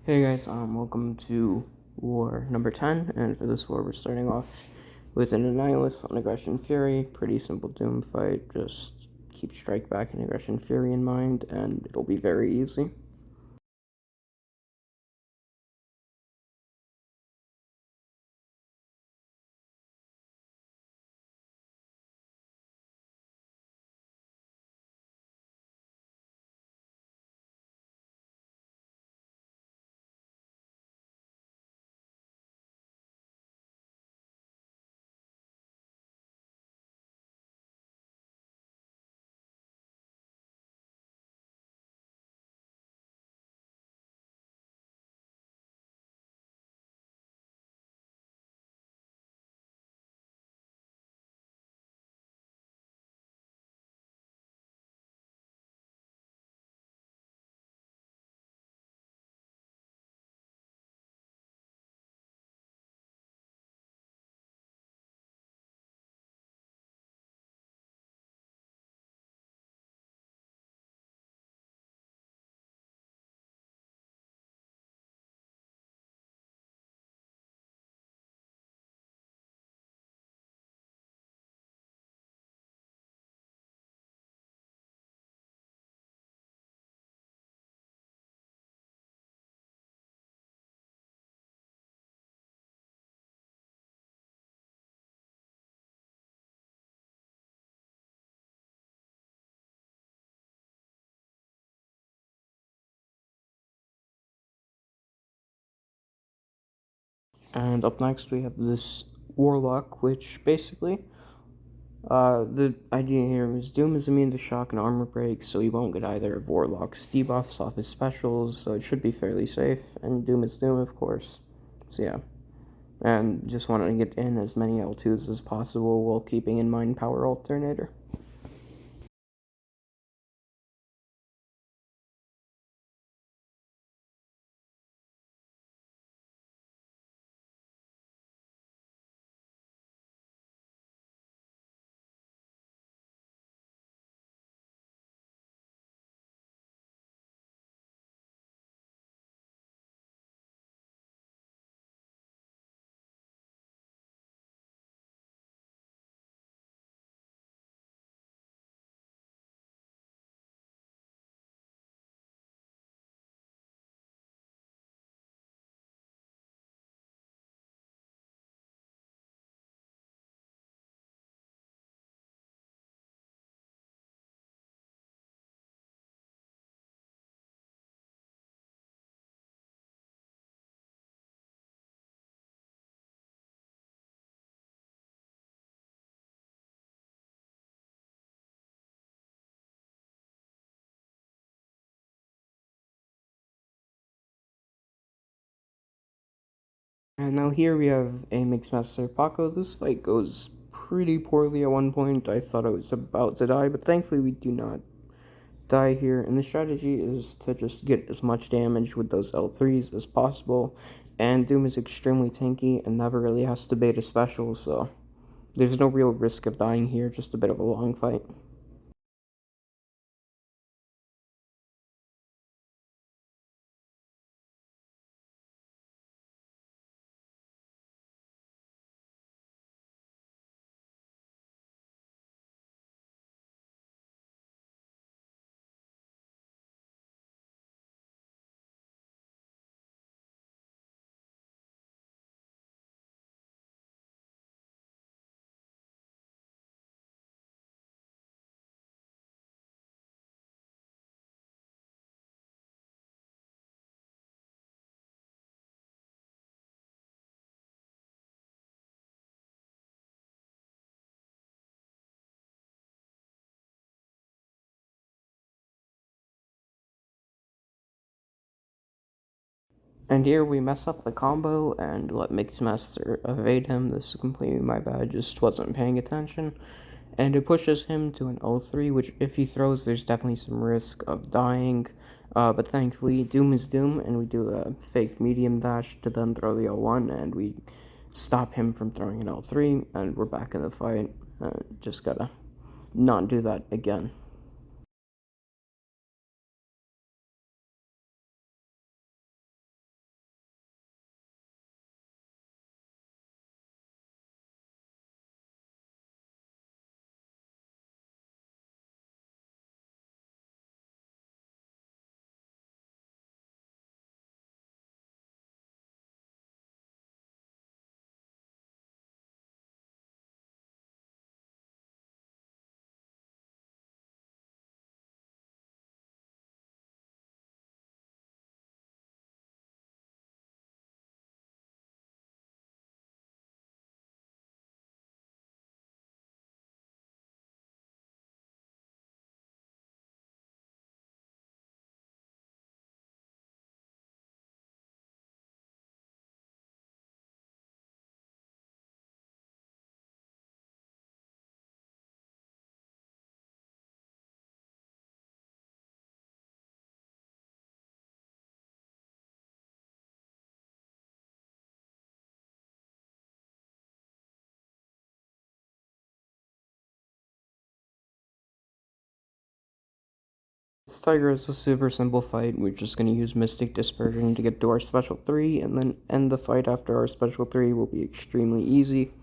Hey guys, welcome to war number 10, and for this war we're starting off with an Annihilus on Aggression Fury. Pretty simple Doom fight, just keep Strike Back and Aggression Fury in mind, and it'll be very easy. And up next we have this Warlock, which basically, the idea here is Doom is immune to shock and armor break, so you won't get either of Warlock's debuffs off his specials, so it should be fairly safe, and Doom is Doom, of course. So yeah. And just wanting to get in as many L2s as possible while keeping in mind Power Alternator. And now here we have a Mixed Master Poco. This fight goes pretty poorly at one point. I thought I was about to die, but thankfully we do not die here. And the strategy is to just get as much damage with those L3s as possible. And Doom is extremely tanky and never really has to bait a special, so there's no real risk of dying here, just a bit of a long fight. And here we mess up the combo and let Mixmaster evade him. This is completely my bad, just wasn't paying attention. And it pushes him to an L3, which if he throws, there's definitely some risk of dying. But thankfully, Doom is Doom, and we do a fake medium dash to then throw the L1, and we stop him from throwing an L3, and we're back in the fight. Just gotta not do that again. This Tiger is a super simple fight. We're just going to use Mystic Dispersion to get to our special 3, and then end the fight after our special 3 will be extremely easy.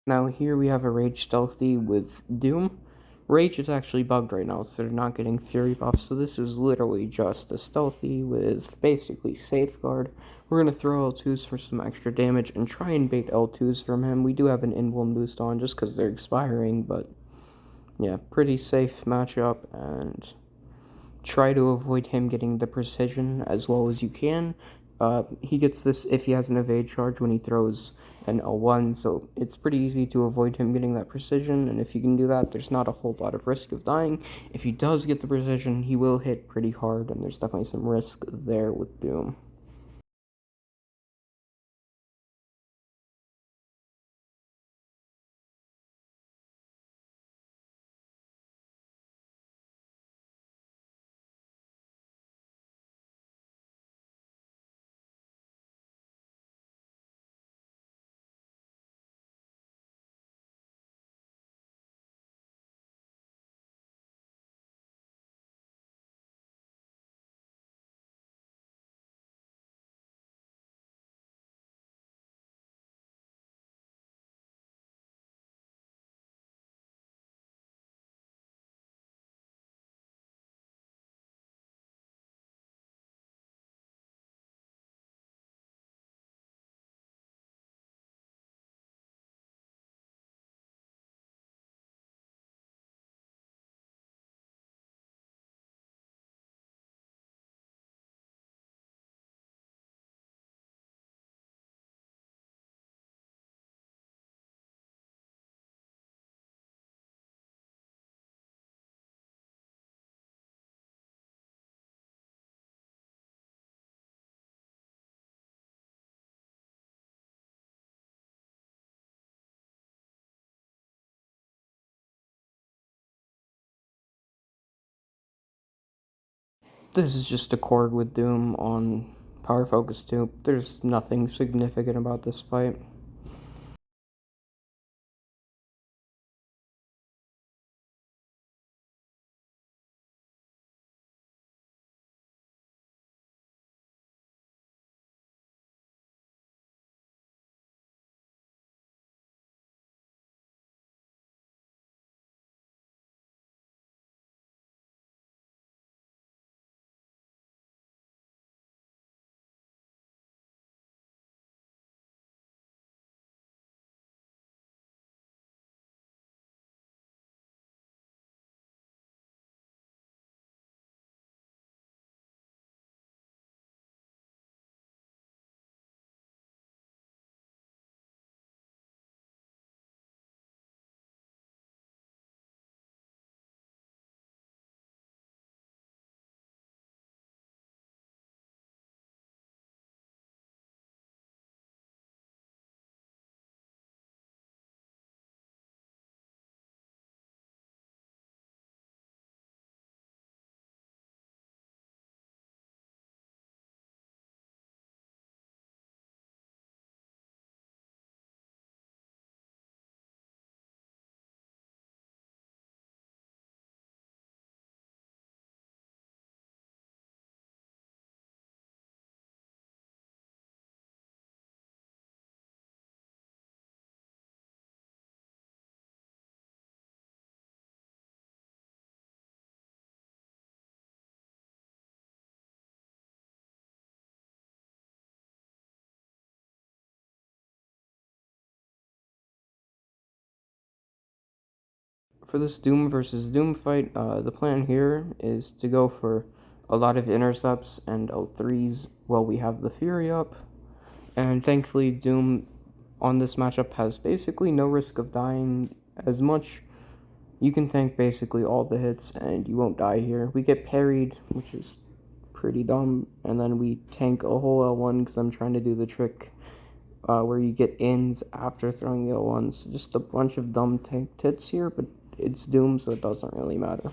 Now here we have a Rage Stealthy with Doom. Rage is actually bugged right now, so they're not getting Fury buff, so this is literally just a Stealthy with basically Safeguard. We're going to throw L2s for some extra damage and try and bait L2s from him. We do have an Invuln boost on just because they're expiring, but yeah, pretty safe matchup, and try to avoid him getting the precision as well as you can. He gets this if he has an evade charge when he throws an L1, so it's pretty easy to avoid him getting that precision, and if you can do that, there's not a whole lot of risk of dying. If he does get the precision, he will hit pretty hard, and there's definitely some risk there with Doom. This is just a Korg with Doom on Power Focus 2. There's nothing significant about this fight. for this Doom versus Doom fight, the plan here is to go for a lot of intercepts and O3s while we have the Fury up. And thankfully, Doom on this matchup has basically no risk of dying as much. You can tank basically all the hits and you won't die here. We get parried, which is pretty dumb, and then we tank a whole L1 because I'm trying to do the trick where you get ins after throwing the L1s. Just a bunch of dumb tank tits here, but it's Doom, so it doesn't really matter.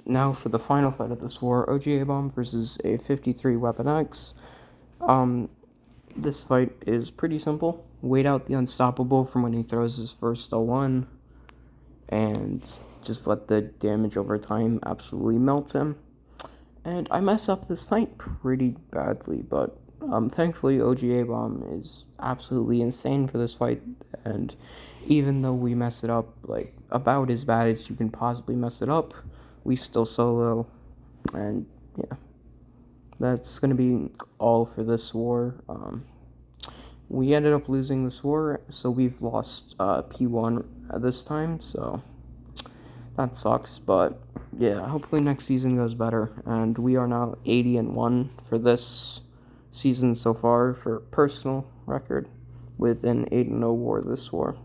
Now for the final fight of this war, OGA Bomb versus a 53 Weapon X. Um, this fight is pretty simple. Wait out the Unstoppable from when he throws his first O1, and just let the damage over time absolutely melt him. And I mess up this fight pretty badly, but thankfully OGA Bomb is absolutely insane for this fight, and even though we mess it up like about as bad as you can possibly mess it up, we still solo, and yeah, that's gonna be all for this war. We ended up losing this war, so we've lost P1 at this time, so that sucks, but yeah, hopefully next season goes better. And we are now 80-1 for this season so far for personal record with an 8-0 war this war.